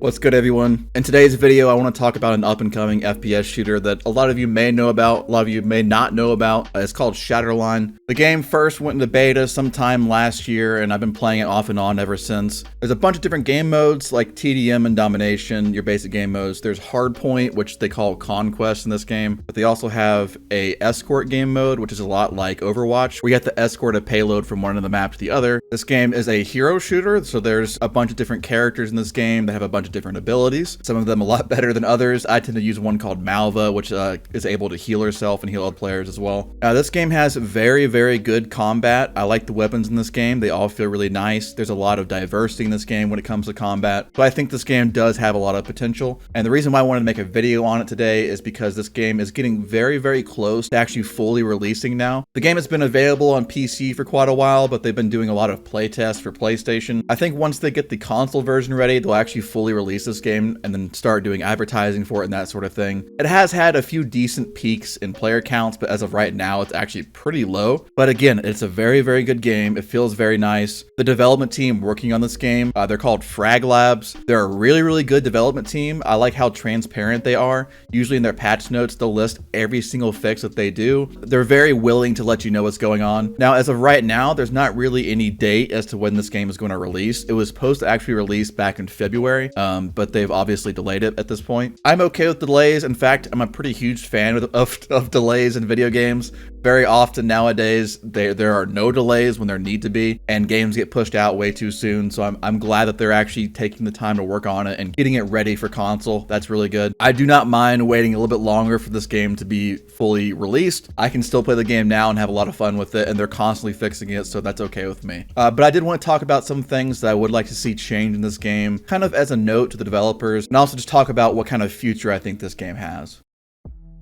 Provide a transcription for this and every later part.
What's good, everyone? In today's video, I want to talk about an up-and-coming FPS shooter that a lot of you may know about, a lot of you may not know about. It's called Shatterline. The game first went into beta sometime last year, and I've been playing it off and on ever since. There's a bunch of different game modes like TDM and Domination, your basic game modes. There's Hardpoint, which they call Conquest in this game, but they also have a Escort game mode, which is a lot like Overwatch, where you have to escort a payload from one end of the map to the other. This game is a hero shooter, so there's a bunch of different characters in this game that have a bunch of different abilities, some of them a lot better than others. I tend to use one called Malva, which is able to heal herself and heal other players as well. This game has very good combat. I like the weapons in this game. They all feel really nice. There's a lot of diversity in this game when it comes to combat, so I think this game does have a lot of potential. And the reason why I wanted to make a video on it today is because this game is getting very close to actually fully releasing now. The game has been available on PC for quite a while, but they've been doing a lot of playtests for PlayStation. I think once they get the console version ready, they'll actually fully release this game and then start doing advertising for it and that sort of thing. It has had a few decent peaks in player counts, but as of right now, it's actually pretty low. But again, it's a very good game. It feels very nice. The development team working on this game, they're called Frag Labs. They're a really good development team. I like how transparent they are. Usually in their patch notes, they'll list every single fix that they do. They're very willing to let you know what's going on. Now, as of right now, there's not really any date as to when this game is going to release. It was supposed to actually release back in February, but they've obviously delayed it at this point. I'm okay with delays. In fact, I'm a pretty huge fan of delays in video games. Very often nowadays, there are no delays when there need to be, and games get pushed out way too soon. So I'm glad that they're actually taking the time to work on it and getting it ready for console. That's really good. I do not mind waiting a little bit longer for this game to be fully released. I can still play the game now and have a lot of fun with it, and they're constantly fixing it, so that's okay with me. But I did want to talk about some things that I would like to see change in this game, kind of as a note to the developers, and also just talk about what kind of future I think this game has.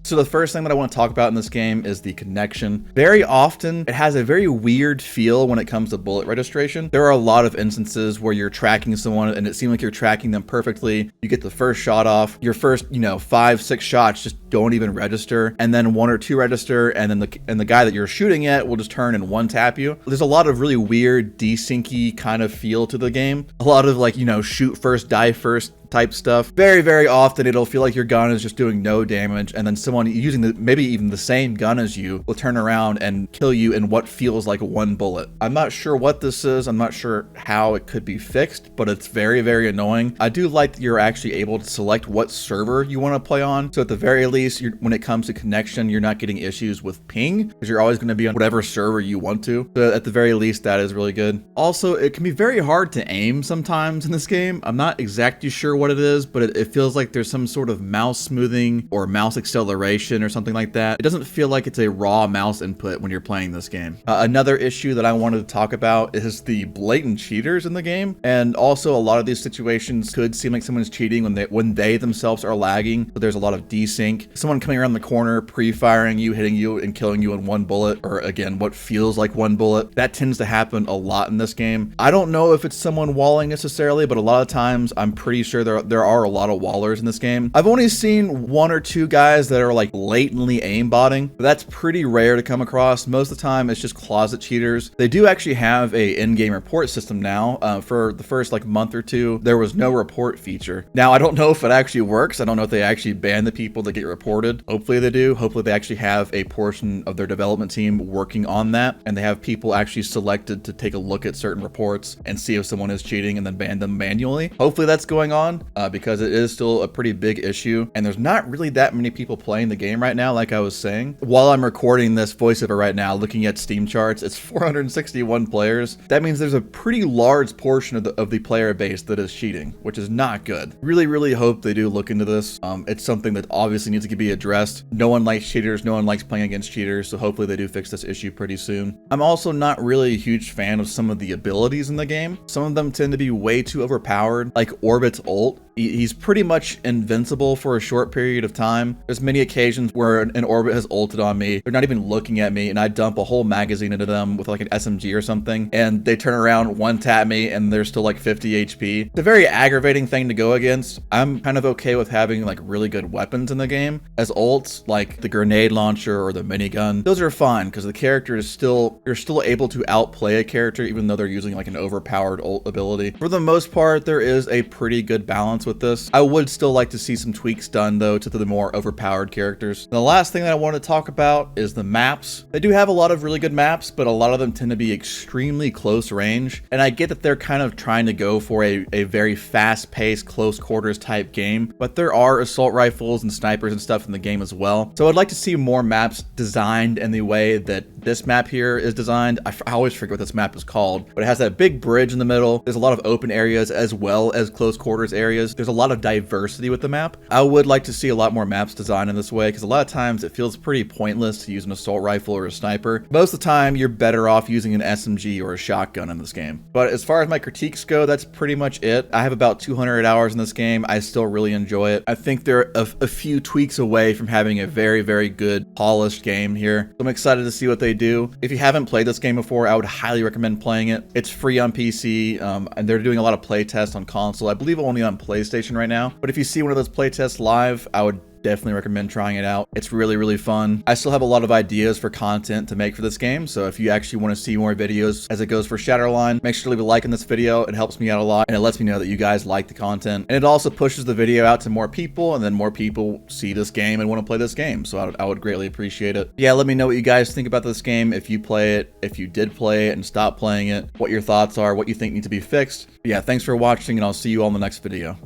So the first thing that I want to talk about in this game is the connection. Very often, it has a very weird feel when it comes to bullet registration. There are a lot of instances where you're tracking someone and it seems like you're tracking them perfectly. You get the first shot off. Your first, 5-6 shots just don't even register, and then 1 or 2 register, and then the guy that you're shooting at will just turn and one tap you. There's a lot of really weird desyncy kind of feel to the game. A lot of shoot first, die first type stuff. Very often it'll feel like your gun is just doing no damage, and then someone using maybe even the same gun as you will turn around and kill you in what feels like 1 bullet. I'm not sure what this is. I'm not sure how it could be fixed, but it's very annoying. I do like that you're actually able to select what server you want to play on. So at the very least, when it comes to connection, you're not getting issues with ping, because you're always going to be on whatever server you want to. So at the very least, that is really good. Also, it can be very hard to aim sometimes in this game. I'm not exactly sure what it is, but it feels like there's some sort of mouse smoothing or mouse acceleration or something like that. It doesn't feel like it's a raw mouse input when you're playing this game. Another issue that I wanted to talk about is the blatant cheaters in the game, and also a lot of these situations could seem like someone's cheating when they themselves are lagging. So there's a lot of desync. Someone coming around the corner, pre-firing you, hitting you, and killing you in 1 bullet, or again, what feels like 1 bullet. That tends to happen a lot in this game. I don't know if it's someone walling necessarily, but a lot of times I'm pretty sure there are a lot of wallers in this game. I've only seen 1 or 2 guys that are blatantly aimbotting, but that's pretty rare to come across. Most of the time it's just closet cheaters. They do actually have a in-game report system now. For the first month or 2, there was no report feature. Now I don't know if it actually works. I don't know if they actually ban the people that get reported. Hopefully they do. Hopefully they actually have a portion of their development team working on that, and they have people actually selected to take a look at certain reports and see if someone is cheating and then ban them manually. Hopefully that's going on, because it is still a pretty big issue, and there's not really that many people playing the game right now, like I was saying. While I'm recording this voiceover right now, looking at Steam charts, it's 461 players. That means there's a pretty large portion of the player base that is cheating, which is not good. Really hope they do look into this. It's something that obviously needs to be addressed. No one likes cheaters. No one likes playing against cheaters, so hopefully they do fix this issue pretty soon. I'm also not really a huge fan of some of the abilities in the game. Some of them tend to be way too overpowered, like Orbit's ult. He's pretty much invincible for a short period of time. There's many occasions where an Orbit has ulted on me. They're not even looking at me, and I dump a whole magazine into them with an SMG or something, and they turn around, 1-tap me, and they're still 50 HP. It's a very aggravating thing to go against. I'm kind of okay with having really good weapons in the game as ults, like the grenade launcher or the minigun. Those are fine because the character is you're still able to outplay a character even though they're using an overpowered ult ability. For the most part, there is a pretty good balance with this. I would still like to see some tweaks done though to the more overpowered characters. And the last thing that I want to talk about is the maps. They do have a lot of really good maps, but a lot of them tend to be extremely close range. And I get that they're kind of trying to go for a very fast-paced, close quarters type game, but there are assault rifles and snipers and stuff in the game as well. So I'd like to see more maps designed in the way that this map here is designed. I always forget what this map is called, but it has that big bridge in the middle. There's a lot of open areas as well as close quarters areas. There's a lot of diversity with the map. I would like to see a lot more maps designed in this way, because a lot of times it feels pretty pointless to use an assault rifle or a sniper. Most of the time, you're better off using an SMG or a shotgun in this game. But as far as my critiques go, that's pretty much it. I have about 200 hours in this game. I still really enjoy it. I think they're a few tweaks away from having a very, very good, polished game here. So I'm excited to see what they do. If you haven't played this game before, I would highly recommend playing it. It's free on PC, and they're doing a lot of play tests on console. I believe only on PlayStation right now. But if you see one of those play tests live, I would definitely recommend trying it out. It's really, really fun. I still have a lot of ideas for content to make for this game, so if you actually want to see more videos as it goes for Shatterline, make sure to leave a like on this video. It helps me out a lot, and it lets me know that you guys like the content. And it also pushes the video out to more people, and then more people see this game and want to play this game, so I would greatly appreciate it. Yeah, let me know what you guys think about this game, if you play it, if you did play it and stopped playing it, what your thoughts are, what you think needs to be fixed. But yeah, thanks for watching, and I'll see you all in the next video.